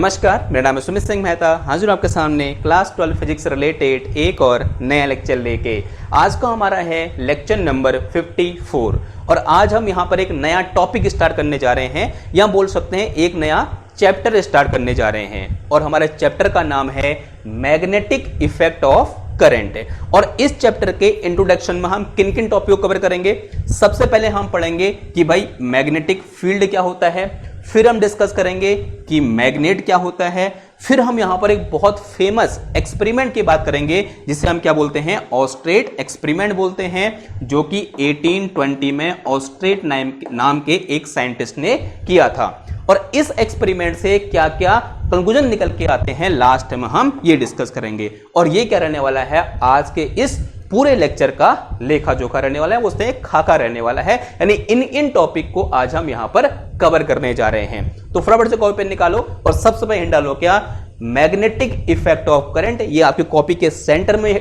नमस्कार, मेरा नाम है सुमित सिंह मेहता। हाजिर हूं आपके सामने क्लास 12 फिजिक्स से रिलेटेड एक और नया लेक्चर लेके। आज का हमारा है लेक्चर नंबर 54 और आज हम यहां पर एक नया टॉपिक स्टार्ट करने जा रहे हैं, या बोल सकते हैं एक नया चैप्टर स्टार्ट करने जा रहे हैं। और हमारे चैप्टर का नाम है मैग्नेटिक इफेक्ट ऑफ करंट। और इस चैप्टर के इंट्रोडक्शन में हम किन किन टॉपिक को कवर करेंगे। सबसे पहले हम पढ़ेंगे कि भाई मैग्नेटिक फील्ड क्या होता है, फिर हम डिस्कस करेंगे कि मैग्नेट क्या होता है, फिर हम यहां पर एक बहुत फेमस एक्सपेरिमेंट की बात करेंगे जिसे हम क्या बोलते हैं, ऑस्ट्रेट एक्सपेरिमेंट बोलते हैं, जो कि 1820 में ऑस्ट्रेट नाम के एक साइंटिस्ट ने किया था। और इस एक्सपेरिमेंट से क्या क्या कंक्लूजन निकल के आते हैं लास्ट में हम ये डिस्कस करेंगे। और ये क्या रहने वाला है, आज के इस पूरे लेक्चर का लेखा जोखा रहने वाला है, उससे खाका रहने वाला है। यानी इन टॉपिक को आज हम यहां पर कवर करने जा रहे हैं। तो फटाफट से कॉपी पेन निकालो और सबसे पहले हिंट डालो क्या, मैग्नेटिक इफेक्ट ऑफ करंट। ये आपकी कॉपी के सेंटर में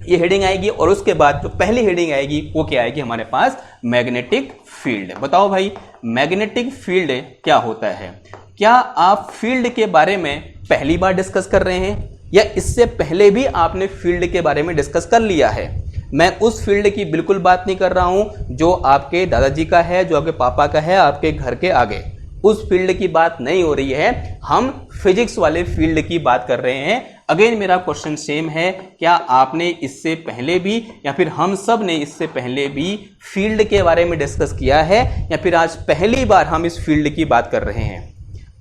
ये हेडिंग आएगी और उसके बाद जो पहली हेडिंग आएगी वो क्या आएगी हमारे पास, मैग्नेटिक फील्ड। बताओ भाई मैग्नेटिक फील्ड क्या होता है। क्या आप फील्ड के बारे में पहली बार डिस्कस कर रहे हैं या इससे पहले भी आपने फील्ड के बारे में डिस्कस कर लिया है। मैं उस फील्ड की बिल्कुल बात नहीं कर रहा हूं जो आपके दादाजी का है, जो आपके पापा का है, आपके घर के आगे, उस फील्ड की बात नहीं हो रही है। हम फिजिक्स वाले फील्ड की बात कर रहे हैं। अगेन मेरा क्वेश्चन सेम है, क्या आपने इससे पहले भी या फिर हम सब ने इससे पहले भी फील्ड के बारे में डिस्कस किया है या फिर आज पहली बार हम इस फील्ड की बात कर रहे हैं।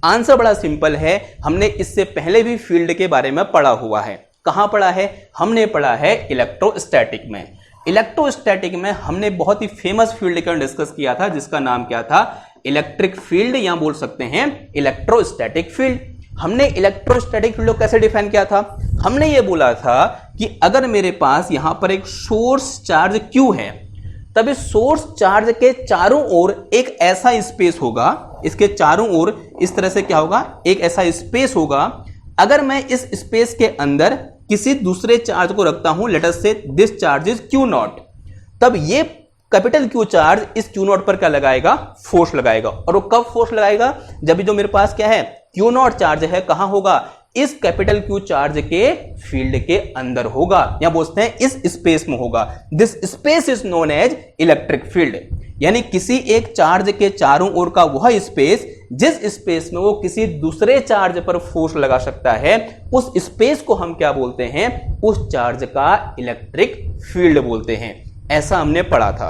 आंसर बड़ा सिंपल है, हमने इससे पहले भी फील्ड के बारे में पढ़ा हुआ है। कहां पढ़ा है, हमने पढ़ा है इलेक्ट्रोस्टैटिक में। इलेक्ट्रोस्टैटिक में हमने बहुत ही फेमस फील्ड का डिस्कस किया था जिसका नाम क्या था, इलेक्ट्रिक फील्ड, या बोल सकते हैं इलेक्ट्रोस्टैटिक फील्ड। हमने इलेक्ट्रोस्टैटिक फील्ड को कैसे डिफाइन किया था, हमने ये बोला था कि अगर मेरे पास यहां पर एक सोर्स चार्ज Q है, तब इस सोर्स चार्ज के चारों ओर एक ऐसा स्पेस होगा, इसके चारों ओर इस तरह से क्या होगा, एक ऐसा स्पेस होगा। अगर मैं इस स्पेस के अंदर किसी दूसरे चार्ज को रखता हूं, लेट अस से दिस चार्ज इज Q0, तब ये कैपिटल Q चार्ज इस Q0 पर क्या लगाएगा, फोर्स लगाएगा। और वो कब फोर्स लगाएगा, जब जो मेरे पास क्या है Q0 चार्ज है, कहां होगा, इस कैपिटल Q चार्ज के फील्ड के अंदर होगा, या बोलते हैं इस स्पेस में होगा। This space is known as electric field. यानी किसी एक चार्ज के चारों ओर का वह स्पेस जिस स्पेस में वो किसी दूसरे चार्ज पर फोर्स लगा सकता है, उस स्पेस को हम क्या बोलते हैं, उस चार्ज का इलेक्ट्रिक फील्ड बोलते हैं। ऐसा हमने पढ़ा था।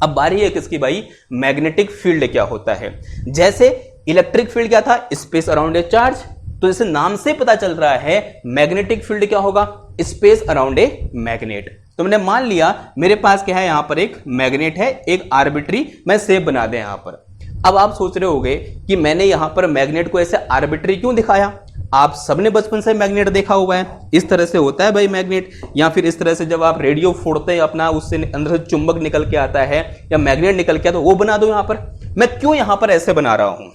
अब बारी है किसकी भाई, मैग्नेटिक फील्ड क्या होता है। जैसे इलेक्ट्रिक फील्ड क्या था, स्पेस अराउंड ए चार्ज, तो जैसे नाम से पता चल रहा है मैग्नेटिक फील्ड क्या होगा, स्पेस अराउंड ए मैग्नेट। तो मैंने मान लिया मेरे पास क्या है, यहां पर एक मैग्नेट है, एक आर्बिट्री मैं शेप बना दे यहां पर। अब आप सोच रहे होंगे कि मैंने यहां पर मैग्नेट को ऐसे आर्बिट्री क्यों दिखाया। आप सबने बचपन से मैग्नेट देखा हुआ है, इस तरह से होता है भाई मैग्नेट, या फिर इस तरह से जब आप रेडियो फोड़ते हैं अपना, उससे अंदर से चुंबक निकल के आता है या मैग्नेट निकल के आता है, तो वो बना दो यहां पर। मैं क्यों यहां पर ऐसे बना रहा हूं,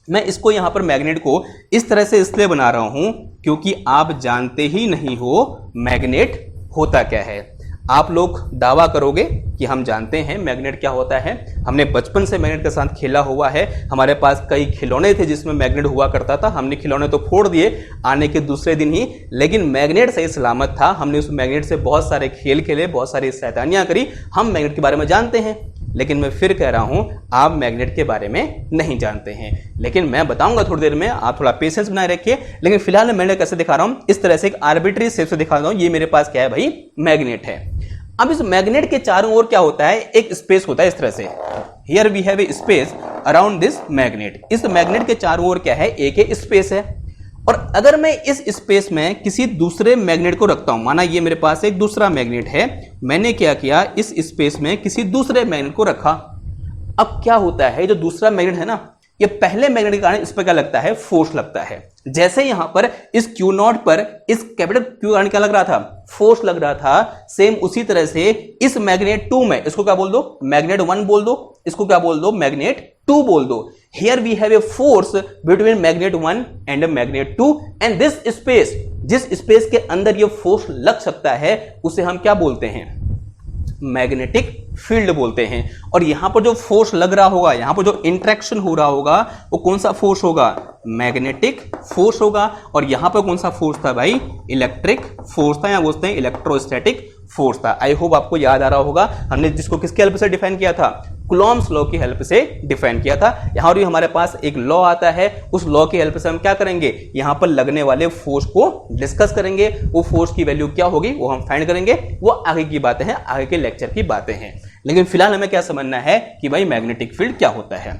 मैं इसको यहां पर मैग्नेट को इस तरह से इसलिए बना रहा हूं क्योंकि आप जानते ही नहीं हो मैग्नेट होता क्या है। आप लोग दावा करोगे कि हम जानते हैं मैग्नेट क्या होता है, हमने बचपन से मैग्नेट के साथ खेला हुआ है, हमारे पास कई खिलौने थे जिसमें मैग्नेट हुआ करता था, हमने खिलौने तो फोड़ दिए आने के दूसरे दिन ही, लेकिन मैग्नेट सही सलामत था। हमने उस मैग्नेट से बहुत सारे खेल खेले, बहुत सारी शैतानियां करी, हम मैग्नेट के बारे में जानते हैं। लेकिन मैं फिर कह रहा हूं आप मैग्नेट के बारे में नहीं जानते हैं, लेकिन मैं बताऊंगा थोड़ी देर में, आप थोड़ा पेशेंस बनाए रखिए। लेकिन फिलहाल मैं मैग्नेट कैसे दिखा रहा हूं, इस तरह से एक आर्बिट्री शेप से दिखा रहा हूं। ये मेरे पास क्या है भाई, मैग्नेट है। अब इस मैग्नेट के चारों ओर क्या होता है, एक स्पेस होता है इस तरह से। Here we have a space around this magnet. इस मैग्नेट के चारों ओर क्या है, एक स्पेस है। और अगर मैं इस स्पेस में किसी दूसरे मैग्नेट को रखता हूं, माना ये मेरे पास एक दूसरा मैग्नेट है, मैंने क्या किया, इस स्पेस में किसी दूसरे मैग्नेट को रखा। अब क्या होता है, जो दूसरा मैग्नेट है ना, ये पहले मैग्नेट के कारण इस पर क्या लगता है, फोर्स लगता है। जैसे यहां पर इस Q0 पर इस कैपिटल Q कारण क्या लग रहा था, फोर्स लग रहा था, सेम उसी तरह से इस मैग्नेट 2 में, इसको क्या बोल दो, मैग्नेट 1 बोल दो, इसको क्या बोल दो, मैग्नेट 2 बोल दो। Here we have a force between magnet 1 and magnet 2 and this space, जिस स्पेस के अंदर ये फोर्स लग सकता है उसे हम क्या बोलते हैं, मैग्नेटिक फील्ड बोलते हैं। और यहां पर जो फोर्स लग रहा होगा, यहां पर जो इंटरेक्शन हो रहा होगा, वो कौन सा फोर्स होगा, मैग्नेटिक फोर्स होगा। और यहां पर कौन सा फोर्स था भाई? इलेक्ट्रिक फोर्स था, या बोलते हैं इलेक्ट्रोस्टैटिक फोर्स था। आई होप आपको याद आ रहा होगा, हमने जिसको किसकी हेल्प से डिफाइन किया था? कूलॉम्स लॉ की हेल्प से डिफाइन किया था। यहां भी हमारे पास एक लॉ आता है, उस लॉ की हेल्प से हम क्या करेंगे? यहां पर लगने वाले फोर्स को डिस्कस करेंगे, वो फोर्स की वैल्यू क्या होगी वो हम फाइंड करेंगे, वो आगे की बातें हैं, आगे के लेक्चर की बातें हैं। लेकिन फिलहाल हमें क्या समझना है कि भाई मैग्नेटिक फील्ड क्या होता है।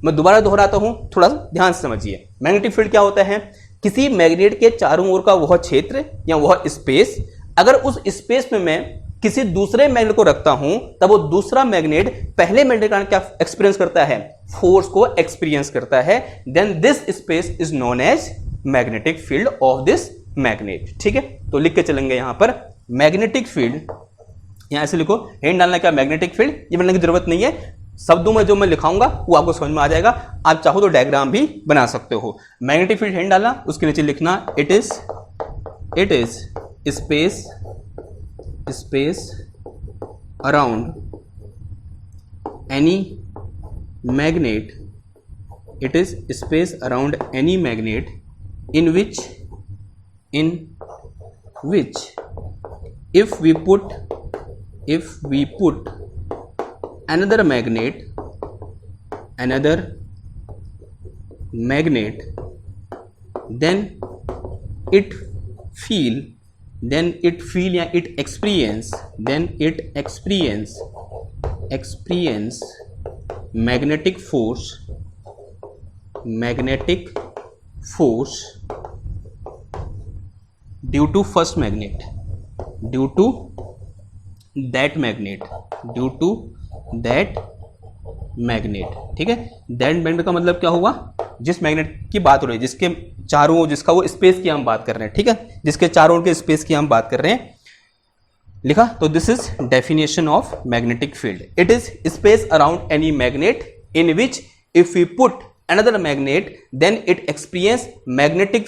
मैं दोबारा दोहराता हूं, थोड़ा सा ध्यान से समझिए। मैग्नेटिक फील्ड क्या होता है? किसी मैग्नेट के चारों ओर का वह क्षेत्र या वह स्पेस, अगर उस स्पेस में मैं किसी दूसरे मैग्नेट को रखता हूं, तब वो दूसरा मैग्नेट पहले मैग्नेट का क्या एक्सपीरियंस करता है? फोर्स को एक्सपीरियंस करता है। Then this space is known as magnetic field of this magnet. ठीक है, तो लिख के चलेंगे यहां पर मैग्नेटिक फील्ड, यहां ऐसे लिखो, हिंट डालना क्या? मैग्नेटिक फील्ड, ये बनने की जरूरत नहीं है, शब्दों में जो मैं लिखाऊंगा वो आपको समझ में आ जाएगा। आप चाहो तो डायग्राम भी बना सकते हो। मैग्नेटिक फील्ड हिंट डालना, उसके नीचे लिखना it is space around any magnet, it is space around any magnet in which if we put another magnet then it experience magnetic force due to first magnet, due to that magnet. ठीक है, that magnet का मतलब क्या हुआ? जिस magnet की बात हो रही है, जिसके चारों ओर, जिसका वो स्पेस की हम बात कर रहे हैं। ठीक है, जिसके चारों ओर के स्पेस की हम बात कर रहे हैं, लिखा। तो this is definition of magnetic field. It is space around any magnet in which if we put another magnet then it experience magnetic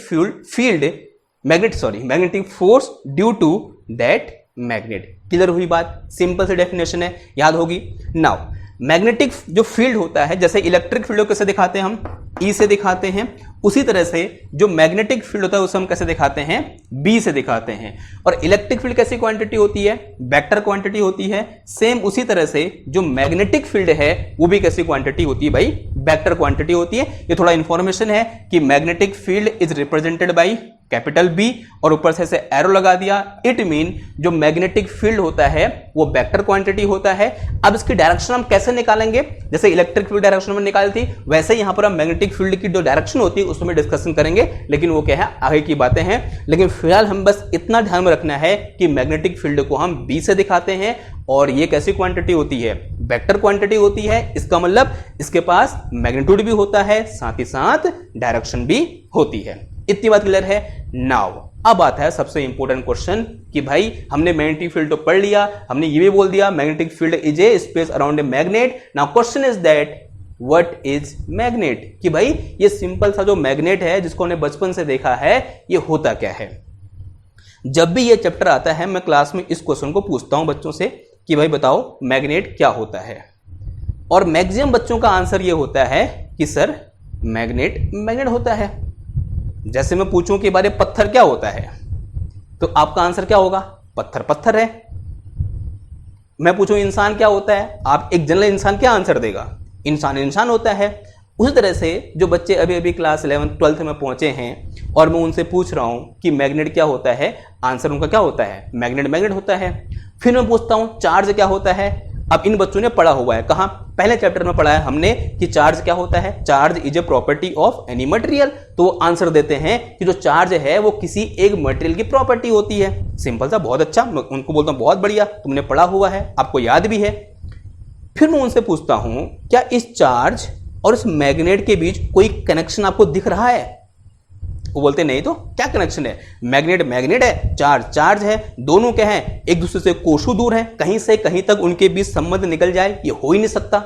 force due to that magnet. Clear हुई बात? सिंपल सी डेफिनेशन है, याद होगी। Now magnetic जो field होता है, जैसे electric field को कैसे दिखाते हैं हम? ई से दिखाते हैं, उसी तरह से जो मैग्नेटिक फील्ड होता है उसे हम कैसे दिखाते हैं? बी से दिखाते हैं। और इलेक्ट्रिक फील्ड कैसी क्वांटिटी होती है? वेक्टर क्वांटिटी होती है। सेम उसी तरह से जो मैग्नेटिक फील्ड है वो भी कैसी क्वांटिटी होती है भाई? वेक्टर क्वांटिटी होती है। ये थोड़ा इंफॉर्मेशन है कि magnetic field is represented by capital B, और ऊपर से ऐसे एरो लगा दिया। इट मीन जो मैग्नेटिक फील्ड होता है वो वेक्टर क्वांटिटी होता है। अब इसकी डायरेक्शन हम कैसे निकालेंगे? जैसे इलेक्ट्रिक फील्ड डायरेक्शन में निकाली थी, वैसे यहां पर हम मैग्नेटिक फील्ड की जो डायरेक्शन होती है उसमें डिस्कशन करेंगे, लेकिन वो क्या है, आगे की बातें हैं। लेकिन फिलहाल हम बस इतना ध्यान में रखना है कि मैग्नेटिक फील्ड को हम बी से दिखाते हैं, और ये कैसी क्वांटिटी होती है? वेक्टर क्वांटिटी होती है। इसका मतलब इसके पास मैग्नीट्यूड भी होता है, साथ ही साथ डायरेक्शन भी होती है। इतनी बात क्लियर है? नाउ अब आता है सबसे इंपॉर्टेंट क्वेश्चन कि भाई हमने मैग्नेटिक फील्ड तो पढ़ लिया, हमने ये भी बोल दिया magnetic field is a space around a magnet. Now question is that what is magnet? कि भाई ये सिंपल सा जो मैग्नेट है जिसको हमने बचपन से देखा है, ये होता क्या है? जब भी ये चैप्टर आता है मैं क्लास में इस क्वेश्चन को पूछता हूं बच्चों से कि भाई बताओ मैग्नेट क्या होता है, और मैक्सिमम बच्चों का आंसर ये होता है कि सर मैग्नेट होता है। जैसे मैं पूछूं कि बारे पत्थर क्या होता है, तो आपका आंसर क्या होगा? पत्थर है। मैं पूछूं इंसान क्या होता है, आप एक जनरल इंसान क्या आंसर देगा? इंसान होता है। उसी तरह से जो बच्चे अभी अभी क्लास 11th 12th में पहुंचे हैं और मैं उनसे पूछ रहा हूं कि मैग्नेट क्या होता है, आंसर उनका क्या होता है? मैग्नेट होता है। फिर मैं पूछता हूं चार्ज क्या होता है। अब इन बच्चों ने पढ़ा हुआ है, कहां? पहले चैप्टर में पढ़ा है हमने कि चार्ज क्या होता है, charge is a property of any material. तो वो आंसर देते हैं कि जो चार्ज है वो किसी एक मटेरियल की प्रॉपर्टी होती है। सिंपल सा, बहुत अच्छा। मैं उनको बोलता हूं बहुत बढ़िया, तुमने पढ़ा हुआ है, आपको याद भी है। फिर मैं उनसे पूछता हूं क्या इस चार्ज और इस मैग्नेट के बीच कोई कनेक्शन आपको दिख रहा है? वो बोलते नहीं, तो क्या कनेक्शन है? मैग्नेट है, चार्ज है, दोनों क्या है? एक दूसरे से कोसों दूर है, कहीं से कहीं तक उनके बीच संबंध निकल जाए ये हो ही नहीं सकता।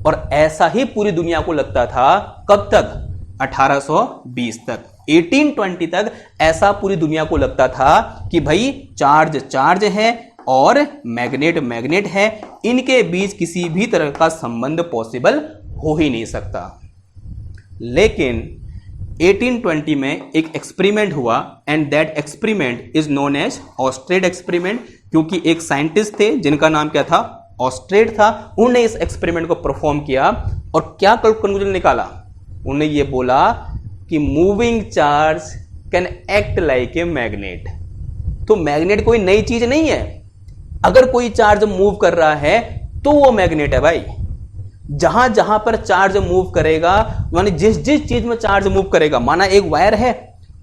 और ऐसा ही पूरी दुनिया को लगता था। कब तक? 1820 तक, 1820 तक ऐसा पूरी दुनिया को लगता था कि भाई चार्ज है और मैग्नेट है, इनके बीच किसी भी तरह का संबंध पॉसिबल हो ही नहीं सकता। लेकिन 1820 में एक एक्सपेरिमेंट हुआ and that experiment is known as ऑस्ट्रेड एक्सपेरिमेंट, क्योंकि एक साइंटिस्ट थे जिनका नाम क्या था, ऑस्ट्रेड था। उन्होंने इस एक्सपेरिमेंट को परफॉर्म किया और क्या कंक्लूजन निकाला, उन्होंने ये बोला कि moving charge can act like a magnet. तो मैग्नेट कोई नई चीज नहीं है, अगर कोई चार्ज मूव कर रहा है तो वो मैग्नेट है भाई। जहां जहां पर चार्ज मूव करेगा, माने जिस जिस चीज में चार्ज मूव करेगा, माना एक वायर है,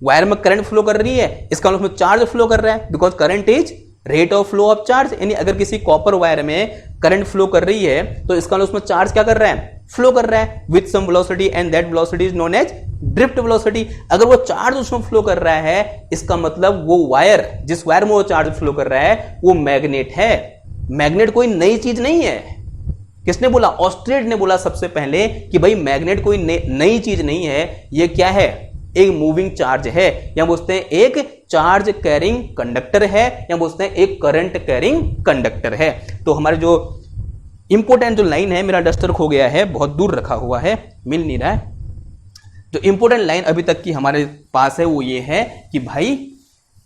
वायर में करंट फ्लो कर रही है, इसका मतलब उसमें चार्ज फ्लो कर रहा है, because current is rate of flow of charge. यानी अगर किसी कॉपर वायर में करंट फ्लो कर रही है तो इसका मतलब उसमें चार्ज क्या कर रहा है, फ्लो कर रहा है with some velocity and that velocity is known as drift velocity. अगर वो चार्ज उसमें फ्लो कर रहा है, इसका मतलब वो वायर, जिस वायर में वो चार्ज फ्लो कर रहा है, वो मैग्नेट है। मैग्नेट कोई नई चीज नहीं है। किसने बोला, ऑस्ट्रेड ने बोला सबसे पहले कि भाई मैग्नेट कोई नई चीज नहीं है, ये क्या है, एक मूविंग चार्ज है, या बोलते हैं एक चार्ज कैरिंग कंडक्टर है, या बोलते हैं एक करंट कैरिंग कंडक्टर है। तो हमारे जो इंपोर्टेंट जो लाइन है, मेरा डस्टर खो गया है, बहुत दूर रखा हुआ है, मिल नहीं रहा है। जो इंपोर्टेंट लाइन अभी तक की हमारे पास है वो ये है कि भाई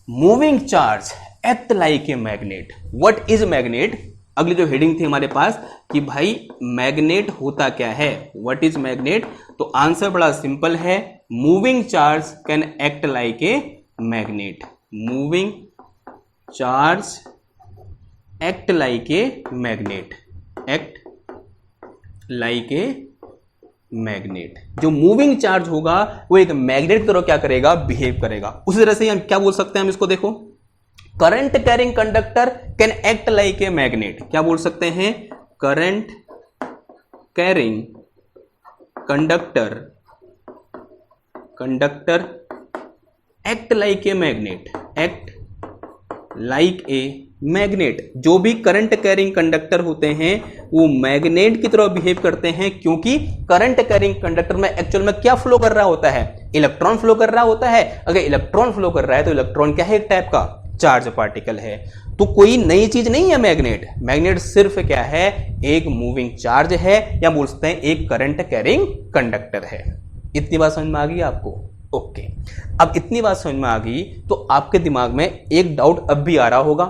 moving charge act like a magnet. What is magnet? अगली जो हेडिंग थी हमारे पास कि भाई मैग्नेट होता क्या है, व्हाट इज मैग्नेट? तो आंसर बड़ा सिंपल है, moving charge can act like a magnet. Moving charge act like a magnet, act like a magnet. जो मूविंग चार्ज होगा वो एक मैग्नेट की तरह क्या करेगा, बिहेव करेगा। उसी तरह से हम क्या बोल सकते हैं, हम इसको देखो, current carrying conductor can act like a magnet. क्या बोल सकते हैं, current carrying conductor, conductor act like a magnet, act like a magnet. जो भी करंट कैरिंग कंडक्टर होते हैं वो मैग्नेट की तरह बिहेव करते हैं, क्योंकि करंट कैरिंग कंडक्टर में एक्चुअल में क्या फ्लो कर रहा होता है, इलेक्ट्रॉन फ्लो कर रहा होता है। अगर इलेक्ट्रॉन फ्लो कर रहा है तो इलेक्ट्रॉन क्या है, एक टाइप का चार्ज पार्टिकल है। तो कोई नई चीज नहीं है मैग्नेट। मैग्नेट सिर्फ क्या है, एक मूविंग चार्ज है, या बोल सकते हैं एक करंट कैरिंग कंडक्टर है। इतनी बात समझ में आ गई आपको? ओके। अब इतनी बात समझ में आ गई तो आपके दिमाग में एक डाउट अब भी आ रहा होगा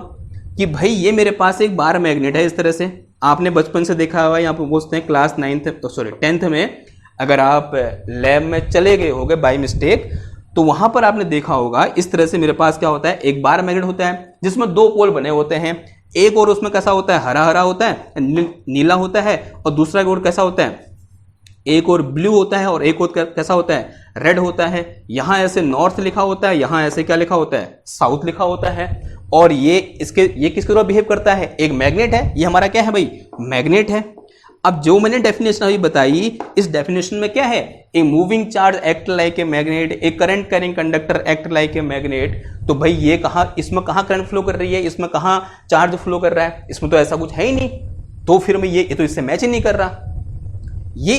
कि भाई ये मेरे पास एक बार मैग्नेट है। इस तरह से आपने बचपन से देखा हुआ, यहाँ पे बोलते हैं क्लास 10th में अगर आप लैब में चले गए होगे बाय मिस्टेक, तो वहां पर आपने देखा होगा इस तरह से मेरे पास क्या होता है, एक बार मैग्नेट होता है जिसमें दो पोल बने होते हैं। एक और उसमें कैसा होता है, हरा हरा होता है, नीला होता है, और दूसरा और कैसा होता है, एक और ब्लू होता है, और एक और कैसा होता है, रेड होता है। यहां ऐसे नॉर्थ लिखा होता है, यहां ऐसे क्या लिखा होता है, साउथ लिखा होता है। और ये किसकी तरह बिहेव करता है, एक मैग्नेट है। ये हमारा क्या है भाई, मैग्नेट है। अब जो मैंने डेफिनेशन अभी बताई, इस डेफिनेशन में क्या है, a moving charge act like a magnet, a current carrying conductor act like a magnet. तो भाई ये कहां, इसमें कहां करंट फ्लो कर रही है, इसमें कहां चार्ज फ्लो कर रहा है, इसमें तो ऐसा कुछ है ही नहीं। तो फिर मैं ये तो इससे मैच ही नहीं कर रहा। ये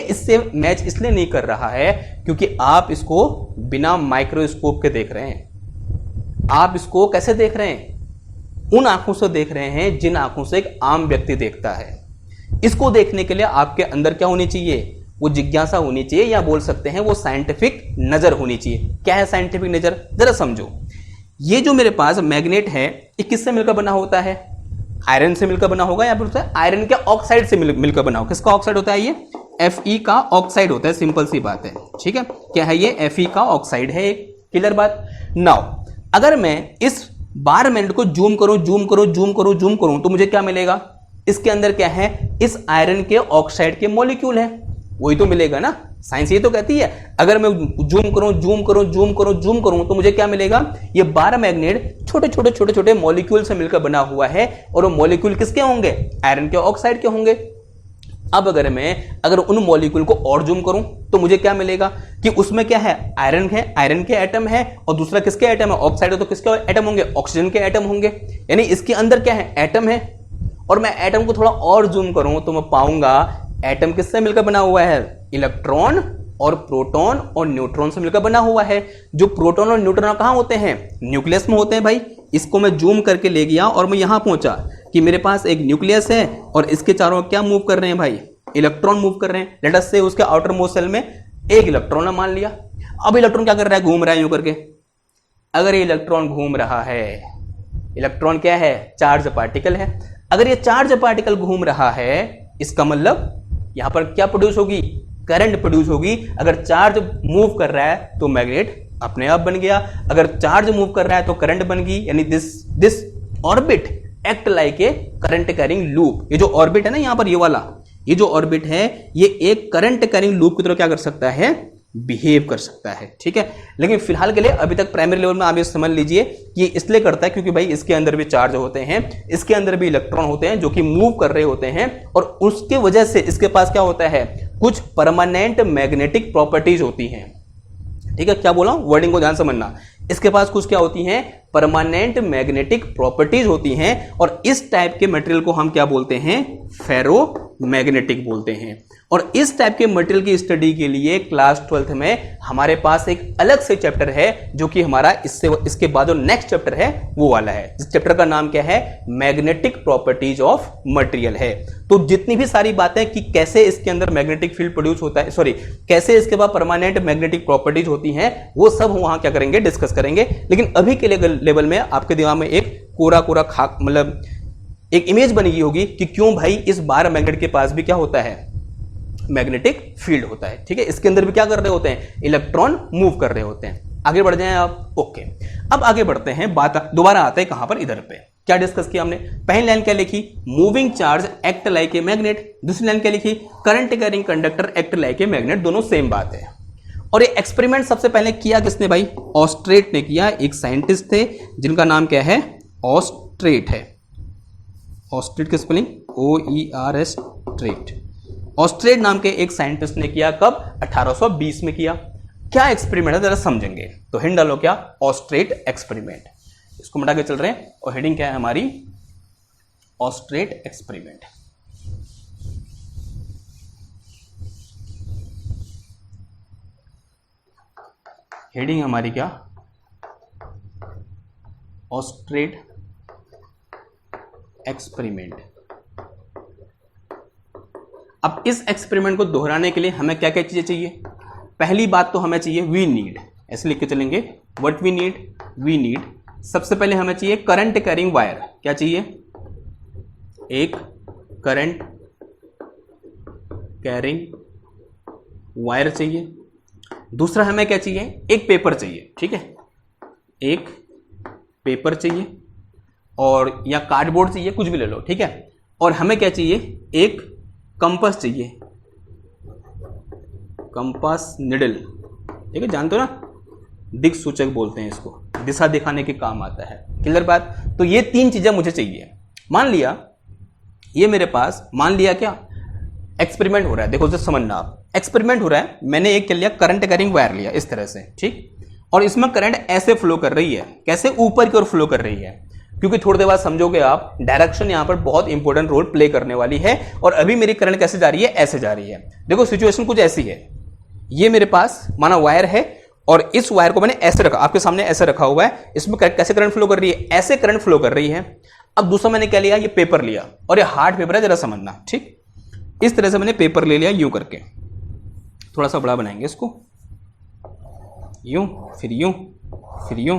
इससे मैच इसलिए नहीं कर रहा है क्योंकि आप इसको बिना माइक्रोस्कोप के देख रहे हैं। आप इसको कैसे देख रहे हैं, उन आंखों से देख रहे हैं जिन आंखों से एक आम व्यक्ति देखता है। इसको देखने के लिए आपके अंदर क्या होनी चाहिए, वो जिज्ञासा होनी चाहिए, या बोल सकते हैं वो साइंटिफिक नजर होनी चाहिए। क्या है साइंटिफिक नजर, जरा समझो। ये जो मेरे पास मैग्नेट है, ये किससे मिलकर बना होता है, आयरन से मिलकर बना होगा, या फिर आयरन के ऑक्साइड से मिलकर बना होगा। किसका ऑक्साइड होता है, ये Fe का ऑक्साइड होता है। सिंपल सी बात है, ठीक है। क्या है ये, Fe का ऑक्साइड है। एक क्लियर बात। नाउ अगर मैं इस बार मैग्नेट को जूम करूं तो मुझे क्या मिलेगा, इसके अंदर क्या है, इस आयरन के ऑक्साइड के मॉलिक्यूल है, वही तो मिलेगा ना। साइंस ये तो कहती है। अगर मैं जूम करूं तो मुझे क्या मिलेगा, ये बार मैग्नेट छोटे छोटे मॉलिक्यूल से मिलकर बना हुआ है, और वो मॉलिक्यूल किसके होंगे, आयरन के ऑक्साइड के होंगे। अब अगर उन मॉलिक्यूल को और जूम करूं तो मुझे क्या मिलेगा कि उसमें क्या है, आयरन के एटम है, और दूसरा किसके एटम है, ऑक्साइड है, तो किसके एटम होंगे, ऑक्सीजन के एटम होंगे। यानी इसके अंदर क्या है, एटम है। और मैं एटम को थोड़ा और जूम करूं तो मैं पाऊंगा एटम किससे मिलकर बना हुआ है, इलेक्ट्रॉन और प्रोटॉन और न्यूट्रॉन से मिलकर बना हुआ है। जो प्रोटॉन और न्यूट्रॉन कहां होते हैं, न्यूक्लियस में होते हैं भाई। इसको मैं जूम करके ले गया और मैं यहां पहुंचा कि मेरे पास एक न्यूक्लियस है, और इसके चारों क्या मूव कर रहे हैं भाई, इलेक्ट्रॉन मूव कर रहे हैं। लेट अस से उसके आउटर मोस्ट सेल में एक इलेक्ट्रॉन मान लिया। अब इलेक्ट्रॉन क्या कर रहा है, घूम रहा है यूं करके। अगर ये इलेक्ट्रॉन घूम रहा है, इलेक्ट्रॉन क्या है, चार्ज पार्टिकल है। अगर ये चार्ज पार्टिकल घूम रहा है, इसका मतलब यहां पर क्या प्रोड्यूस होगी, करंट प्रोड्यूस होगी। अगर चार्ज मूव कर रहा है तो मैग्नेट अपने आप बन गया, अगर चार्ज मूव कर रहा है तो करंट बन गई। यानी this orbit act like A current carrying loop. ये जो ऑर्बिट है ना यहां पर, ये वाला, ये जो ऑर्बिट है, ये एक करंट कैरिंग लूप की तरह क्या कर सकता है, बिहेव कर सकता है। ठीक है, लेकिन फिलहाल के लिए अभी तक प्राइमरी लेवल में आप ये समझ लीजिए कि इसलिए करता है क्योंकि भाई इसके अंदर भी चार्ज होते हैं, इसके अंदर भी इलेक्ट्रॉन होते हैं जो कि मूव कर रहे होते हैं, और उसके वजह से इसके पास क्या होता है, कुछ परमानेंट मैग्नेटिक प्रॉपर्टीज होती हैं। ठीक है, क्या बोला, वर्डिंग को ध्यान समझना। इसके पास कुछ क्या होती हैं, परमानेंट मैग्नेटिक प्रॉपर्टीज होती हैं, और इस टाइप के मटेरियल को हम क्या बोलते हैं, फेरो मैग्नेटिक बोलते हैं। और इस टाइप के मटेरियल की स्टडी के लिए क्लास 12th में हमारे पास एक अलग से चैप्टर है, जो कि हमारा इसके बाद जो नेक्स्ट चैप्टर है वो वाला है। इस चैप्टर का नाम क्या है, मैग्नेटिक प्रॉपर्टीज ऑफ मटेरियल है। तो जितनी भी सारी बातें कि कैसे इसके अंदर मैग्नेटिक फील्ड प्रोड्यूस होता है, सॉरी कैसे इसके बाद परमानेंट मैग्नेटिक प्रॉपर्टीज होती हैं, वो सब वहां क्या करेंगे, डिस्कस करेंगे। लेकिन अभी के लेवल में आपके दिमाग में एक कोरा कोरा खाक, मतलब एक इमेज बनी हुई होगी कि क्यों भाई इस बार मैग्नेट के पास भी क्या होता है, मैग्नेटिक फील्ड होता है। ठीक है, इसके अंदर भी क्या कर रहे होते हैं, इलेक्ट्रॉन मूव कर रहे होते हैं। आगे बढ़ जाएं आप। ओके, अब आगे बढ़ते हैं, बात दोबारा आते हैं कहां पर, इधर पे क्या डिस्कस किया हमने। पहली लाइन क्या लिखी, moving charge act like a magnet. दूसरी लाइन क्या लिखी, current carrying conductor act like a magnet. दोनों सेम बात है। और ये एक्सपेरिमेंट सबसे पहले किया किसने भाई, ऑस्ट्रेट ने किया। एक साइंटिस्ट थे जिनका नाम क्या है, ऑस्ट्रेट है। ऑस्ट्रेट की स्पेलिंग OERS, ट्रेट। ऑस्ट्रेट नाम के एक साइंटिस्ट ने किया, कब, 1820 में किया। क्या एक्सपेरिमेंट है जरा समझेंगे, तो हिंट डालो क्या, ऑस्ट्रेट एक्सपेरिमेंट। इसको मिटा के चल रहे हैं, और हेडिंग क्या है हमारी, ऑस्ट्रेट एक्सपेरिमेंट। हेडिंग हमारी क्या, ऑस्ट्रेट एक्सपेरिमेंट। अब इस एक्सपेरिमेंट को दोहराने के लिए हमें क्या क्या चीजें चाहिए। पहली बात तो हमें चाहिए वी नीड, ऐसे लिख के चलेंगे, what we need, we need. सबसे पहले हमें चाहिए करंट कैरिंग वायर। क्या चाहिए, एक करंट कैरिंग वायर चाहिए। दूसरा हमें क्या चाहिए, एक पेपर चाहिए। ठीक है, एक पेपर चाहिए, और या कार्डबोर्ड चाहिए, कुछ भी ले लो। ठीक है, और हमें क्या चाहिए, एक कंपास चाहिए, कंपास निडल। ठीक है, जानते हो ना, दिक् सूचक बोलते हैं इसको, दिशा दिखाने के काम आता है। क्लियर बात। तो ये तीन चीजें मुझे चाहिए। मान लिया ये मेरे पास, मान लिया क्या, एक्सपेरिमेंट हो रहा है। देखो उसे समझना आप, एक्सपेरिमेंट हो रहा है, मैंने एक क्या लिया, करंट कैरिंग वायर लिया इस तरह से। ठीक, और इसमें करंट ऐसे फ्लो कर रही है, कैसे, ऊपर की ओर फ्लो कर रही है, क्योंकि थोड़ी देर बाद समझोगे आप, डायरेक्शन यहां पर बहुत इंपॉर्टेंट रोल प्ले करने वाली है। और अभी मेरी करंट कैसे जा रही है, ऐसे जा रही है। देखो सिचुएशन कुछ ऐसी है, ये मेरे पास माना वायर है, और इस वायर को मैंने ऐसे रखा, आपके सामने ऐसे रखा हुआ है, इसमें कैसे करंट फ्लो कर रही है, ऐसे करंट फ्लो कर रही है। अब दूसरा मैंने क्या लिया, ये पेपर लिया, और ये हार्ड पेपर है, जरा समझना। ठीक, इस तरह से मैंने पेपर ले लिया यूं करके, थोड़ा सा बड़ा बनाएंगे इसको, यूं, फिर यूं, फिर यूं,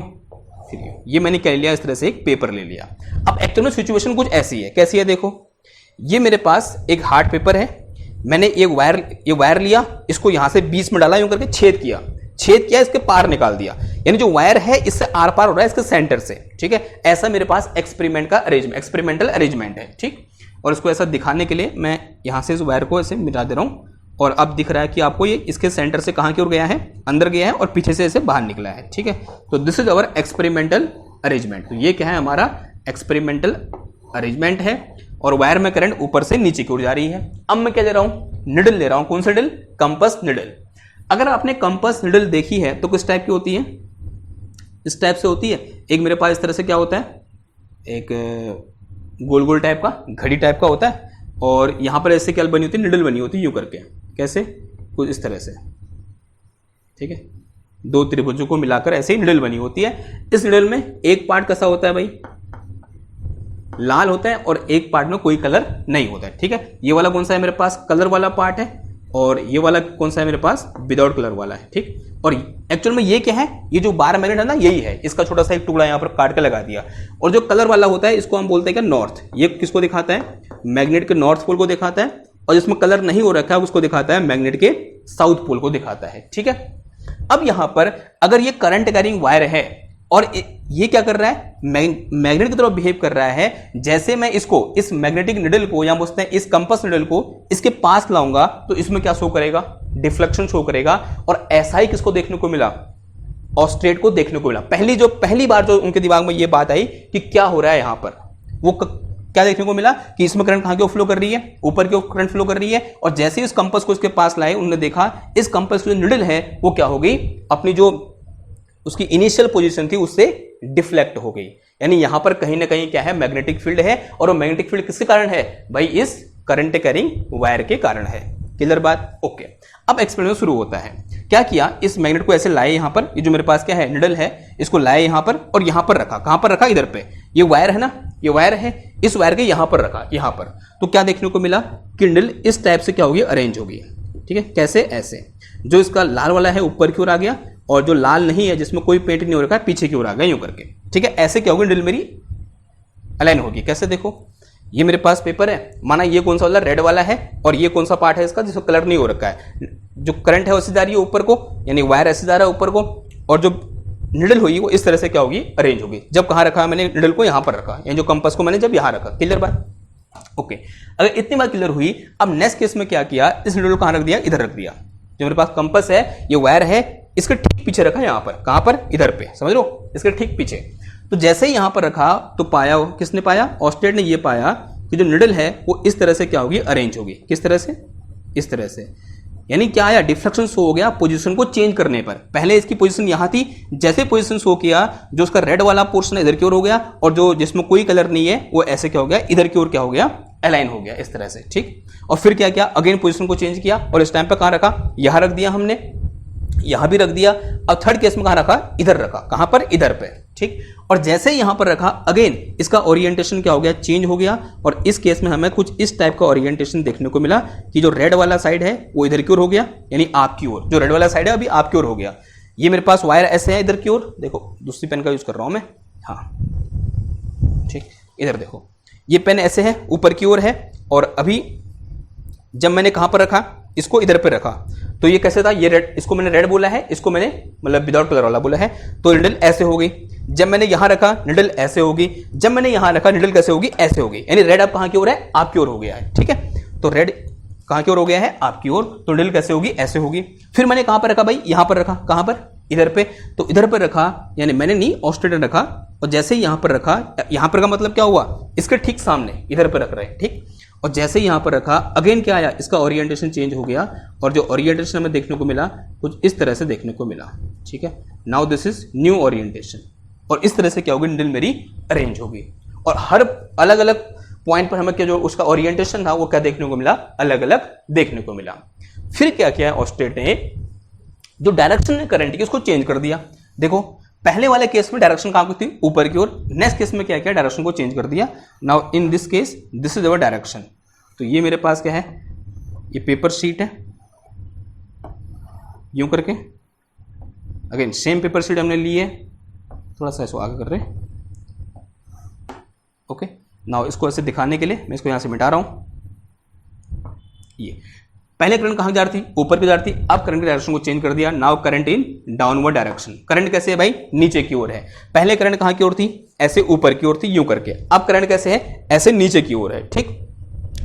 फिर यूं। ये मैंने क्या लिया, इस तरह से एक पेपर ले लिया। अब एक्चुअली सिचुएशन कुछ ऐसी है, कैसी है, देखो ये मेरे पास एक हार्ड पेपर है, मैंने ये वायर लिया, इसको यहां से बीच में डाला, यूं करके छेद किया, इसके पार निकाल दिया। यानी जो वायर है इससे आर पार हो रहा है इसके सेंटर से। ठीक है, ऐसा मेरे पास एक्सपेरिमेंटल अरेंजमेंट है। ठीक, और इसको ऐसा दिखाने के लिए मैं यहां से इस वायर को ऐसे मिटा दे रहा हूं, और अब दिख रहा है कि आपको ये इसके सेंटर से कहां की ओर गया है, अंदर गया है, और पीछे से ऐसे बाहर निकला है। ठीक है, तो this is our experimental arrangement. तो ये क्या है, हमारा एक्सपेरिमेंटल अरेंजमेंट है, और वायर में करंट ऊपर से नीचे की ओर जा रही है। अब मैं क्या दे रहा हूं, निडल ले रहा हूं। कौन सा निडल, कंपास निडल। अगर आपने कंपास निडल देखी है तो किस टाइप की होती है, इस टाइप से होती है। एक मेरे पास इस तरह से क्या होता है, एक गोल गोल टाइप का, घड़ी टाइप का होता है, और यहां पर ऐसे क्या बनी होती है, निडल बनी होती है यूं करके, कैसे, कुछ इस तरह से। ठीक है, दो त्रिभुजों को मिलाकर ऐसे ही निडल बनी होती है। इस निडल में एक पार्ट कैसा होता है भाई, लाल होता है, और एक पार्ट में कोई कलर नहीं होता है। ठीक है, ये वाला कौन सा है, मेरे पास कलर वाला पार्ट है, और ये वाला कौन सा है मेरे पास, विदाउट कलर वाला है, ठीक। और एक्चुअल में ये क्या है, ये जो 12 मैग्नेट है ना यही है, इसका छोटा सा एक टुकड़ा यहाँ पर काट के लगा दिया। और जो कलर वाला होता है इसको हम बोलते हैं क्या, नॉर्थ। ये किसको दिखाता है, मैग्नेट के नॉर्थ पोल को दिखाता है, और जिसमें कलर नहीं हो रखा है उसको दिखाता है मैग्नेट के साउथ पोल को दिखाता है, ठीक है। अब यहां पर अगर ये करंट कैरिंग वायर है और ये क्या कर रहा है, मैग्नेट की तरफ बिहेव कर रहा है, जैसे मैं इसको, इस मैग्नेटिक निडल को या बोलते हैं इस कंपास निडल को इसके पास लाऊंगा तो इसमें क्या शो करेगा, डिफ्लेक्शन शो करेगा। और ऐसा ही किसको देखने को मिला, ऑस्ट्रेट को देखने को मिला। पहली बार जो उनके दिमाग में ये बात आई कि क्या हो रहा है यहां पर, वो क्या देखने को मिला कि इसमें करंट कहां की ओर फ्लो कर रही है, ऊपर की ओर करंट फ्लो कर रही है। और जैसे ही इस कंपास को इसके पास लाए, उन्होंने देखा इस कंपास की जो निडल है वो क्या हो गई, अपनी जो उसकी इनिशियल पोजीशन थी उससे डिफ्लेक्ट हो गई। यानी यहां पर कहीं ना कहीं क्या है, मैग्नेटिक फील्ड है। और वो मैग्नेटिक फील्ड किसके कारण है भाई, इस करंट कैरिंग वायर के कारण है। क्लियर बात, ओके। अब एक्सपेरिमेंट शुरू होता है। क्या किया, इस मैग्नेट को ऐसे लाए यहां पर, ये जो मेरे पास क्या है निडल है, इसको लाए यहां पर और यहां पर रखा। कहां पर रखा, इधर पे, ये वायर है ना, ये वायर है, इस वायर के यहां पर रखा, यहां पर। तो क्या देखने को मिला कि निडल इस टाइप से क्या होगी, अरेंज होगी, ठीक है। कैसे, ऐसे, जो इसका लाल वाला है ऊपर की ओर आ गया, और जो लाल नहीं है जिसमें कोई पेंट नहीं हो रखा है पीछे की ओर आ गया, यूं करके, ठीक है। ऐसे क्या होगी, निडल मेरी अलाइन होगी। कैसे, देखो ये मेरे पास पेपर है, माना ये कौन सा वाला, रेड वाला है, और ये कौन सा पार्ट है इसका जिसको कलर नहीं हो रखा है। जो करंट है ऐसे जा रही है ऊपर को, यानी वायर ऐसे जा रहा है ऊपर को, और जो निडल हुई वो इस तरह से क्या होगी, अरेंज होगी। जब कहां रखा, मैंने निडल को यहां पर रखा, यानी जो कंपास को मैंने जब यहां रखा। क्लियर बात, ओके। अगर इतनी बार क्लियर हुई, अब नेक्स्ट केस में क्या किया, इस निडल को कहां रख दिया, इधर रख दिया। जो मेरे पास कंपास है, ये वायर है, इसके ठीक पीछे रखा यहां पर। कहां पर, इधर पे, समझ लो, इसके ठीक पीछे। तो जैसे ही यहां पर रखा तो पाया, किसने पाया, ऑस्टेड ने ये पाया कि जो निडल है वो इस तरह से क्या होगी, अरेंज होगी। किस तरह से, इस तरह से। यानी क्या आया, डिफ्लेक्शन शो हो गया पोजीशन को चेंज करने पर। पहले इसकी पोजीशन यहां थी, जैसे पोजीशन शो किया, जो उसका रेड वाला पोर्शन इधर की ओर हो गया, और जो जिसमें कोई कलर नहीं है वो ऐसे क्या हो गया, इधर की ओर क्या हो गया, अलाइन हो गया, इस तरह से, ठीक। और फिर क्या किया, अगेन पोजीशन को चेंज किया, और इस टाइम पे कहां रखा, यहां रख दिया हमने, यहां भी रख दिया। अब थर्ड केस में कहां रखा, इधर रखा। कहां पर, इधर पे, ठीक। और जैसे ही यहां पर रखा, अगेन इसका ओरिएंटेशन क्या हो गया, चेंज हो गया। और इस केस में हमें कुछ इस टाइप का ओरिएंटेशन देखने को मिला कि जो रेड वाला साइड है वो इधर की ओर हो गया, यानी आपकी ओर। जो रेड वाला साइड है अभी आपकी ओर हो गया। ये मेरे पास वायर ऐसे है इधर की ओर, देखो दूसरी पेन का यूज कर रहा हूं मैं, हाँ ठीक। इधर देखो, ये पेन ऐसे है, ऊपर की ओर है। और अभी जब मैंने कहां पर रखा, इसको इधर पे रखा, तो ये कैसे था, ये रेड, इसको मैंने रेड बोला है, इसको मैंने मतलब विदाउट कलर वाला बोला है। तो निडल ऐसे हो गई। जब मैंने यहां रखा, निडल ऐसे होगी। जब मैंने यहां रखा, निडल कैसे होगी, ऐसे होगी। यानी रेड अब कहां की ओर है, आपकी ओर हो गया है, ठीक है। तो रेड कहां की ओर हो गया है, आपकी ओर। तो निडल कैसे होगी, ऐसे होगी। फिर मैंने कहां पर रखा भाई, यहां पर रखा। कहां पर, इधर पे। तो इधर पर रखा, यानी मैंने नहीं, ऑस्ट्रेट ने रखा। और जैसे ही यहां पर रखा, यहां पर का मतलब क्या हुआ, इसके ठीक सामने इधर पर रख रहे हैं, ठीक। और जैसे ही यहां पर रखा, अगेन क्या आया, इसका ओरिएंटेशन चेंज हो गया। और जो ओरिएंटेशन हमें देखने को मिला, कुछ इस तरह से देखने को मिला, ठीक है। Now this is new orientation. और इस तरह से क्या होगी, निडल मेरी अरेंज होगी। और हर अलग अलग पॉइंट पर हमें क्या जो उसका ओरिएंटेशन था वो क्या देखने को मिला, अलग अलग देखने को मिला। फिर क्या किया ऑस्ट्रेट ने, जो डायरेक्शन है करंट की उसको चेंज कर दिया। देखो पहले वाले केस में डायरेक्शन कहां की थी, ऊपर की ओर। नेक्स्ट केस में क्या किया, डायरेक्शन को चेंज कर दिया। Now in this case this is our direction. तो ये मेरे पास क्या है, ये पेपर शीट है, यूं करके। अगेन सेम पेपर शीट हमने ली है, थोड़ा सा इसको आगे कर रहे हैं, ओके। नाउ इसको ऐसे दिखाने के लिए मैं इसको यहां से मिटा रहा हूं। ये पहले करंट कहां जा रही थी, ऊपर की जा रही थी। अब करंट की डायरेक्शन को चेंज कर दिया। Now current in downward direction. Current कैसे है भाई, नीचे की ओर है। पहले करंट कहां की ओर थी, ऐसे ऊपर की ओर थी, यूं करके। अब करंट कैसे है, ऐसे नीचे की ओर है, ठीक।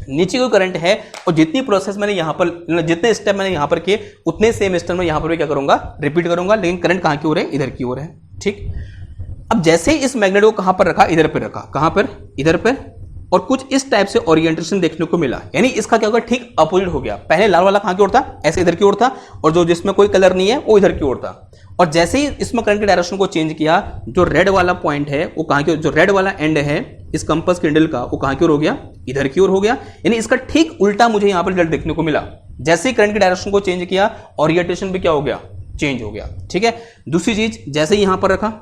नीचे को करंट है। और जितनी प्रोसेस मैंने यहां पर, जितने स्टेप मैंने यहां पर किए, उतने सेम स्टेप में यहां पर भी क्या करूंगा, रिपीट करूंगा। लेकिन करंट कहां की ओर है, इधर की ओर है, ठीक। अब जैसे ही इस मैग्नेट को कहां पर रखा, इधर पर रखा। कहां पर, इधर पर। और कुछ इस टाइप से ओरिएंटेशन देखने को मिला। यानी इसका क्या होगा, ठीक अपोजिट हो गया। पहले लाल वाला कहां की ओर था, ऐसे इधर की ओर था। और जो जिसमें कोई कलर नहीं है वो इधर की ओर था। और जैसे ही इसमें करंट की डायरेक्शन को चेंज किया, जो रेड वाला पॉइंट है वो कहां की ओर, जो रेड वाला एंड है इस कंपास के हैंडल का, वो कहां की ओर हो गया, इधर की ओर हो गया। यानी इसका ठीक उल्टा मुझे यहां पर रिजल्ट देखने को मिला। जैसे ही करंट की डायरेक्शन को चेंज किया, ओरिएंटेशन भी क्या हो गया, चेंज हो गया, ठीक है। दूसरी चीज, जैसे ही यहां पर रखा,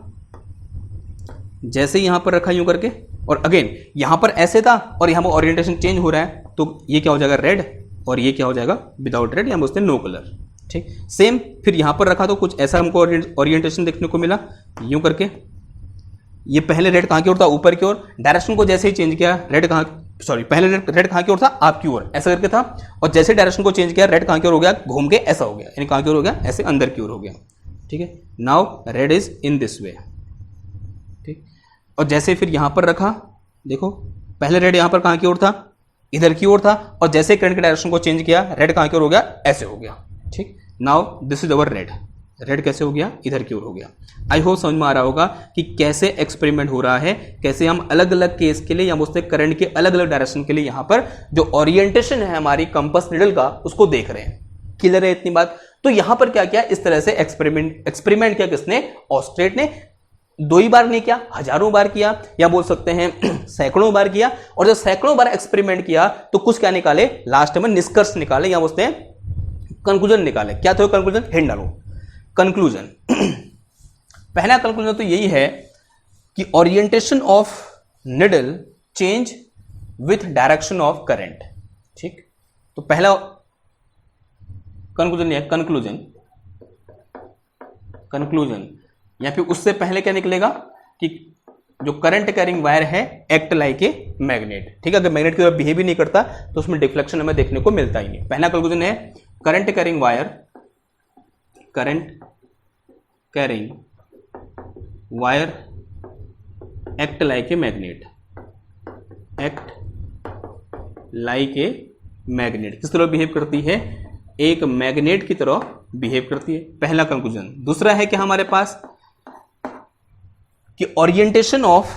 जैसे ही यहां पर रखा यूं करके, और अगेन यहां पर ऐसे था और यहां पर ओरिएंटेशन चेंज हो रहा है, तो ये क्या हो जाएगा, रेड। और ये क्या हो जाएगा, विदाउट रेड, या बोलते हैं नो कलर। ठीक, सेम फिर यहाँ पर रखा तो कुछ ऐसा हमको ओरिएंटेशन देखने को मिला, यूं करके। ये पहले रेड कहाँ की ओर था, ऊपर की ओर। डायरेक्शन को जैसे ही चेंज किया, रेड कहाँ, सॉरी पहले रेड कहाँ की ओर था, आपकी ओर, ऐसा करके था। और जैसे डायरेक्शन को चेंज किया, रेड कहाँ की ओर हो गया, घूम के ऐसा हो गया, यानी कहाँ की ओर हो गया, ऐसे अंदर की ओर हो गया। ठीक है, now red is in this वे। ठीक, और जैसे फिर यहाँ पर रखा, देखो पहले रेड यहाँ पर कहाँ की ओर था, इधर की ओर था, और जैसे करंट के डायरेक्शन को चेंज किया, रेड कहाँ की ओर हो गया, ऐसे हो गया। ठीक, now this is our red. Red कैसे हो गया, इधर की ओर हो गया। आई होप समझ में आ रहा होगा कि कैसे एक्सपेरिमेंट हो रहा है, कैसे हम अलग अलग केस के लिए या उससे करंट के अलग अलग डायरेक्शन के लिए यहाँ पर जो ओरिएंटेशन है हमारी कंपास निडल का, उसको देख रहे हैं। क्लियर है इतनी बात? तो यहाँ पर क्या किया, इस तरह से एक्सपेरिमेंट किया किसने, ऑस्ट्रेट ने। 2 ही बार नहीं किया, हजारों बार किया, या बोल सकते हैं सैकड़ों बार किया। और जब सैकड़ों बार एक्सपेरिमेंट किया तो कुछ क्या निकाले, लास्ट में निष्कर्ष निकाले, या बोलते हैं कंक्लूजन निकाले। क्या था कंक्लूजन, हिंट डालो। कंक्लूजन पहला कंक्लूजन तो यही है कि orientation of needle change with direction of current. ठीक, तो पहला कंक्लूजन है कंक्लूजन, या फिर उससे पहले क्या निकलेगा कि जो करंट कैरिंग वायर है एक्ट लाइक ए मैग्नेट। ठीक है, अगर मैग्नेट की तरह बिहेव ही नहीं करता तो उसमें डिफ्लेक्शन हमें देखने को मिलता ही नहीं। पहला कंक्लूजन है current carrying wire act like a magnet, किस तरह बिहेव करती है, एक मैग्नेट की तरह बिहेव करती है। पहला कंक्लूजन। दूसरा है कि हमारे पास कि orientation of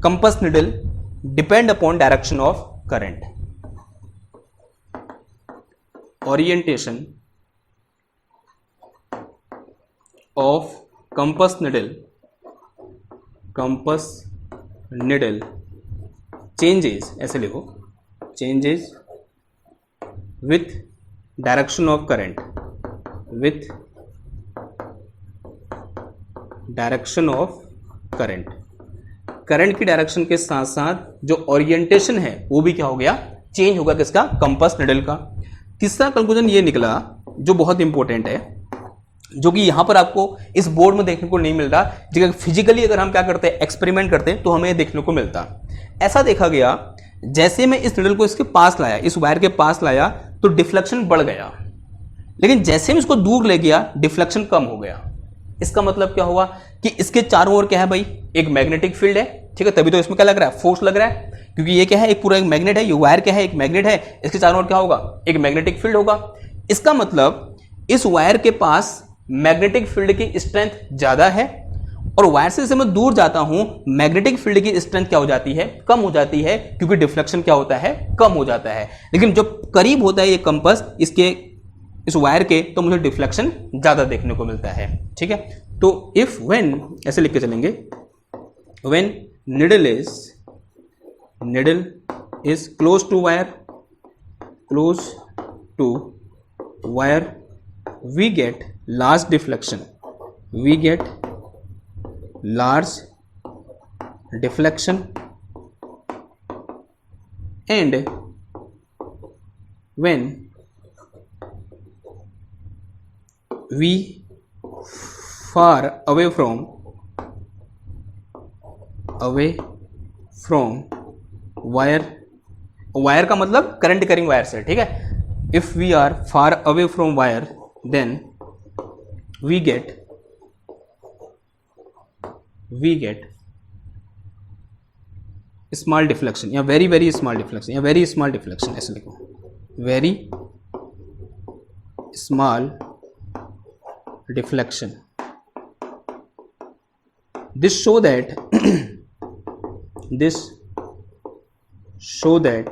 compass needle depend upon direction of current. Orientation of compass needle changes, ऐसे लिखो, changes with direction of current, current की डायरेक्शन के साथ साथ जो ओरिएंटेशन है वो भी क्या हो गया, चेंज होगा, किसका, कंपास निडल का। तीसरा कंक्लूजन ये निकला जो बहुत इंपॉर्टेंट है, जो कि यहां पर आपको इस बोर्ड में देखने को नहीं मिल रहा, जगह फिजिकली अगर हम क्या करते हैं, एक्सपेरिमेंट करते हैं, तो हमें देखने को मिलता। ऐसा देखा गया, जैसे मैं इस निडल को इसके पास लाया, इस वायर के पास लाया, तो डिफ्लेक्शन बढ़ गया, लेकिन जैसे मैं इसको दूर ले गया डिफ्लेक्शन कम हो गया। इसका मतलब क्या हुआ कि इसके चारों ओर क्या है भाई, एक मैग्नेटिक फील्ड है। ठीक है, तभी तो इसमें क्या लग रहा है, फोर्स लग रहा है, क्योंकि ये क्या है, एक पूरा एक मैग्नेट है, ये वायर क्या है, एक मैग्नेट है, इसके चारों ओर क्या होगा, एक मैग्नेटिक फील्ड होगा। इसका मतलब इस वायर के पास मैग्नेटिक फील्ड की स्ट्रेंथ ज्यादा है, और वायर से जैसे मैं दूर जाता हूं मैग्नेटिक फील्ड की स्ट्रेंथ क्या हो जाती है, कम हो जाती है, क्योंकि डिफ्लेक्शन क्या होता है, कम हो जाता है। लेकिन जब करीब होता है ये कंपास इसके, इस वायर के, तो मुझे डिफ्लेक्शन ज्यादा देखने को मिलता है। ठीक है, तो इफ व्हेन, ऐसे लिख के चलेंगे, when needle is close to wire, we get large deflection, and when we far away from wire का मतलब करंट कैरिंग वायर से। ठीक है, if we are far away from wire, then we get small deflection, या very small deflection, या very small deflection, ऐसे लिखो, very small deflection. This show that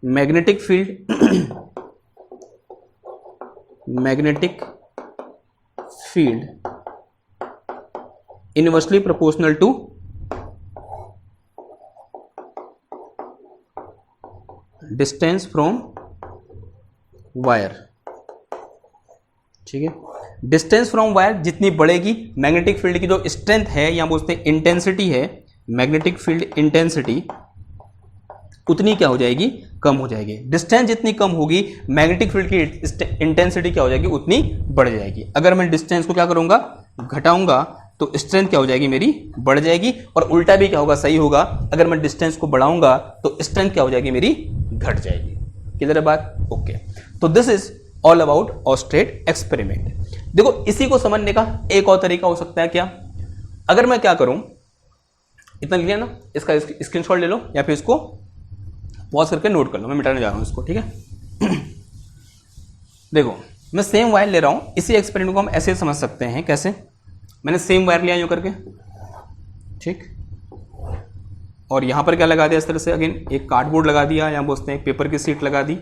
magnetic field inversely proportional to distance from wire। ठीक है, distance from wire जितनी बढ़ेगी, magnetic field की जो स्ट्रेंथ है या बोलते हैं इंटेंसिटी है, मैग्नेटिक फील्ड इंटेंसिटी उतनी क्या हो जाएगी, कम हो जाएगी। डिस्टेंस जितनी कम होगी मैग्नेटिक फील्ड की इंटेंसिटी क्या हो जाएगी, उतनी बढ़ जाएगी। अगर मैं डिस्टेंस को क्या करूंगा, घटाऊंगा, तो स्ट्रेंथ क्या हो जाएगी, मेरी बढ़ जाएगी। और उल्टा भी क्या होगा, सही होगा, अगर मैं डिस्टेंस को बढ़ाऊंगा तो स्ट्रेंथ क्या हो जाएगी, मेरी घट जाएगी। क्लियर है बात? ओके। तो दिस इज ऑल अबाउट ऑस्ट्रेट एक्सपेरिमेंट। देखो इसी को समझने का एक और तरीका हो सकता है क्या, अगर मैं क्या करूं, इतना लिया ना, इसका स्क्रीनशॉट ले लो या फिर इसको पॉज करके नोट कर लो, मैं मिटाने जा रहा हूं इसको, ठीक है। देखो मैं सेम वायर ले रहा हूं, इसी एक्सपेरिमेंट को हम ऐसे समझ सकते हैं, कैसे, मैंने सेम वायर लिया यूं करके, ठीक, और यहां पर क्या लगा दिया, इस तरह से अगेन एक कार्डबोर्ड लगा दिया, या बोलते हैं पेपर की शीट लगा दी,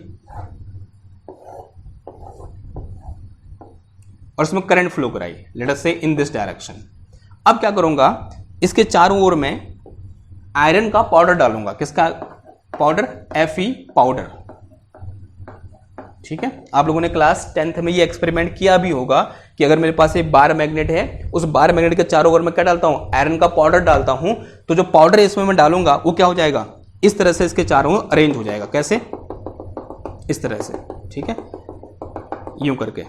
और इसमें करंट फ्लो कराई, लेट अस से इन दिस डायरेक्शन। अब क्या करूंगा, इसके चारों ओर में आयरन का पाउडर डालूंगा। किसका पाउडर? Fe powder. ठीक है, आप लोगों ने क्लास 10th में ये एक्सपेरिमेंट किया भी होगा कि अगर मेरे पास एक बार मैग्नेट है, उस बार मैग्नेट के चारों ओर में क्या डालता हूं, आयरन का पाउडर डालता हूं, तो जो पाउडर इसमें मैं डालूंगा वो क्या हो जाएगा, इस तरह से इसके चारों ओर अरेंज हो जाएगा। कैसे? इस तरह से, ठीक है, यूं करके,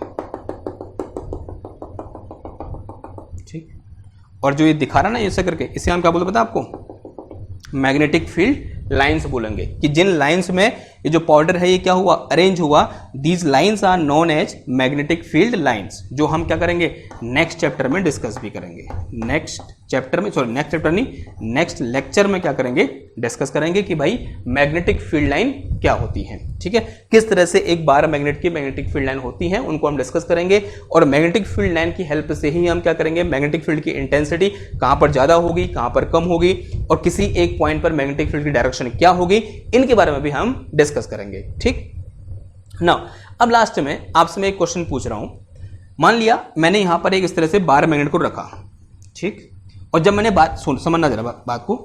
ठीक। और जो ये दिखा रहा ना ऐसे करके, इसे हम क्या बोलते पता आपको, मैग्नेटिक फील्ड लाइंस बोलेंगे, कि जिन लाइंस में ये जो पाउडर है ये क्या हुआ, अरेंज हुआ, these lines are known as magnetic field lines, जो हम क्या करेंगे, नेक्स्ट चैप्टर में डिस्कस भी करेंगे। नेक्स्ट चैप्टर में, सॉरी नेक्स्ट चैप्टर नहीं, नेक्स्ट लेक्चर में क्या करेंगे, डिस्कस करेंगे कि भाई मैग्नेटिक फील्ड लाइन क्या होती है। ठीक है, किस तरह से एक बार मैग्नेट की मैग्नेटिक फील्ड लाइन होती है, उनको हम डिस्कस करेंगे। और मैग्नेटिक फील्ड लाइन की हेल्प से ही हम क्या करेंगे, मैग्नेटिक फील्ड की इंटेंसिटी कहां पर ज्यादा होगी, कहां पर कम होगी, और किसी एक पॉइंट पर मैग्नेटिक फील्ड की डायरेक्शन क्या होगी, इनके बारे में भी हम डिस्कस करेंगे। ठीक ना, अब लास्ट में आपसे मैं एक क्वेश्चन पूछ रहा हूं। मान लिया मैंने यहां पर एक इस तरह से बार मैग्नेट को रखा, ठीक, और जब मैंने बात समझना जरा बात को,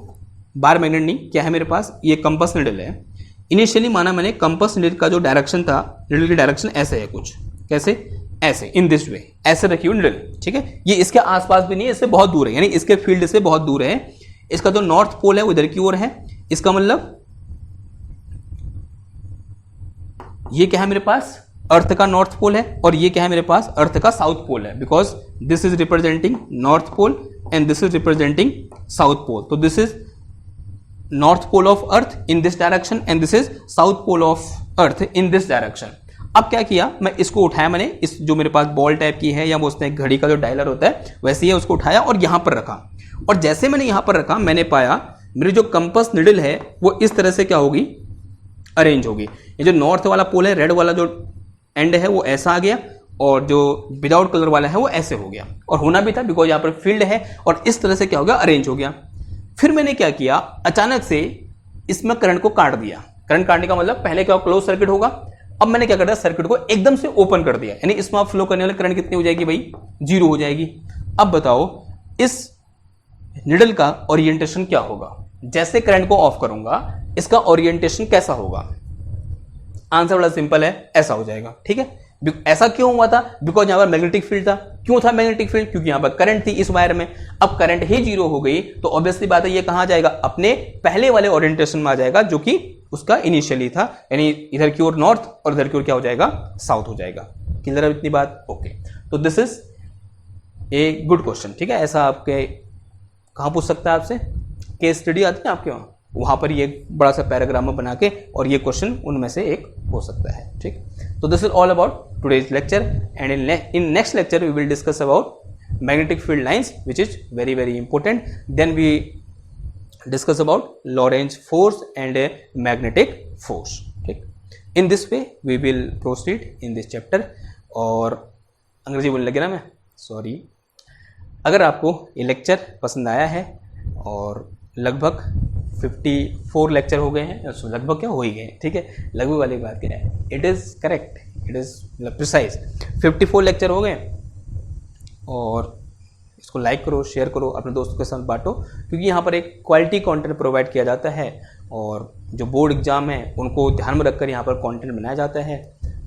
बार मैग्नेट नहीं, क्या है मेरे पास, ये कंपास नीडल है। इनिशियली माना मैंने कंपास नीडल का जो डायरेक्शन था, नीडल की डायरेक्शन ऐसे है कुछ, कैसे, ऐसे, इन दिस वे, ऐसे रखी हुई नीडल। ठीक है, ये इसके आसपास भी नहीं है, इससे बहुत दूर है, यानी इसके फील्ड से बहुत दूर है। इसका जो नॉर्थ पोल है वो इधर की ओर है, इसका मतलब ये क्या है मेरे पास, अर्थ का नॉर्थ पोल है, और ये क्या है मेरे पास, अर्थ का साउथ पोल है, because this is representing north pole and this is representing south pole. तो this is north pole of earth in this direction and this is south pole of earth in this direction. अब क्या किया, मैं इसको उठाया, मैंने इस जो मेरे पास बॉल टाइप की है, या बोलते हैं घड़ी का जो डायलर होता है वैसे ही, उसको उठाया और यहां पर रखा। और जैसे मैंने यहां पर रखा, मैंने पाया मेरी जो कंपास निडल है वो इस तरह से क्या होगी, अरेंज होगी। ये जो नॉर्थ वाला पोल है, रेड वाला जो एंड है वो ऐसा आ गया, और जो विदाउट कलर वाला है वो ऐसे हो गया, और होना भी था बिकॉज यहाँ पर फील्ड है, और इस तरह से क्या हो गया, अरेंज हो गया। फिर मैंने क्या किया, अचानक से इसमें करंट को काट दिया। करंट काटने का मतलब पहले क्या क्लोज सर्किट होगा, अब मैंने क्या कर दिया, सर्किट को एकदम से ओपन कर दिया, यानी इसमें फ्लो करने वाली करंट कितनी हो जाएगी भाई, 0 हो जाएगी। अब बताओ इस निडल का ओरिएंटेशन क्या होगा, जैसे करंट को ऑफ करूंगा इसका ओरिएंटेशन कैसा होगा। आंसर बड़ा सिंपल है, ऐसा हो जाएगा। ठीक है, ऐसा क्यों हुआ था, बिकॉज यहां पर मैग्नेटिक फील्ड था। क्यों था मैग्नेटिक फील्ड, क्योंकि यहां पर करंट थी इस वायर में। अब करंट ही 0 हो गई तो ऑब्वियसली बात है ये कहां जाएगा, अपने पहले वाले ओरिएंटेशन में आ जाएगा, जो कि उसका इनिशियली था, यानी इधर की ओर नॉर्थ और इधर की ओर क्या हो जाएगा, साउथ हो जाएगा। क्लियर है इतनी बात? ओके, तो this is a good question. ठीक है, ऐसा आपके कहां पूछ सकता है आपसे, केस स्टडी आती है आपके वहां पर ये बड़ा सा पैराग्राफ में बना के, और ये क्वेश्चन उनमें से एक हो सकता है। ठीक, तो this is all about today's lecture, and in next lecture we will discuss about magnetic field lines which is very very important. Then we discuss about Lorentz force and magnetic force. ठीक, in this way we will proceed in this chapter. और अंग्रेजी बोलने लगे ना मैं, sorry. अगर आपको ये lecture पसंद आया है, और लगभग 54 लेक्चर हो गए हैं, लगभग क्या हो ही गए, ठीक है, लगभग वाली बात करें, it is correct, it is precise 54 lecture हो गए। और इसको लाइक करो, शेयर करो, अपने दोस्तों के साथ बांटो, क्योंकि यहाँ पर एक क्वालिटी कंटेंट प्रोवाइड किया जाता है, और जो बोर्ड एग्जाम है उनको ध्यान में रखकर यहाँ पर कंटेंट बनाया जाता है,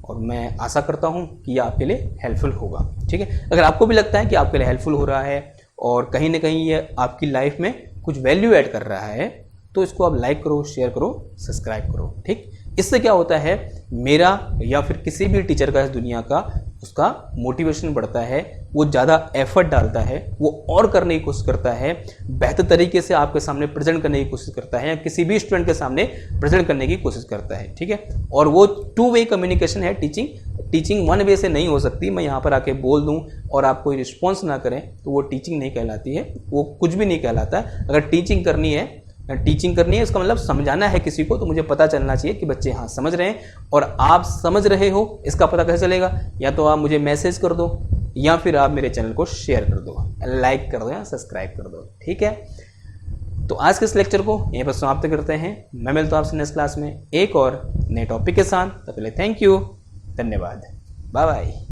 और मैं आशा करता हूँ कि ये आपके लिए हेल्पफुल होगा। ठीक है, अगर आपको भी लगता है कि आपके लिए हेल्पफुल हो रहा है, और कहीं ना कहीं ये आपकी लाइफ में कुछ वैल्यू ऐड कर रहा है, तो इसको आप लाइक करो, शेयर करो, सब्सक्राइब करो। ठीक, इससे क्या होता है, मेरा या फिर किसी भी टीचर का इस दुनिया का उसका मोटिवेशन बढ़ता है, वो ज़्यादा एफर्ट डालता है, वो और करने की कोशिश करता है, बेहतर तरीके से आपके सामने प्रेजेंट करने की कोशिश करता है, या किसी भी स्टूडेंट के सामने प्रेजेंट करने की कोशिश करता है। ठीक है, और वो 2 वे कम्युनिकेशन है। टीचिंग 1 वे से नहीं हो सकती। मैं यहाँ पर आके बोल दूँ और आप कोई रिस्पॉन्स ना करें तो वो टीचिंग नहीं कहलाती है, वो कुछ भी नहीं कहलाता। अगर टीचिंग करनी है इसका मतलब समझाना है किसी को, तो मुझे पता चलना चाहिए कि बच्चे हाँ समझ रहे हैं, और आप समझ रहे हो इसका पता कैसे चलेगा? या तो आप मुझे मैसेज कर दो, या फिर आप मेरे चैनल को शेयर कर दो, लाइक कर दो या सब्सक्राइब कर दो। ठीक है, तो आज के इस लेक्चर को यहीं पर समाप्त करते हैं। मैं मिलता हूँ आपसे नेक्स्ट क्लास में एक और नए टॉपिक के साथ। तब पहले थैंक यू, धन्यवाद, बाय बाय।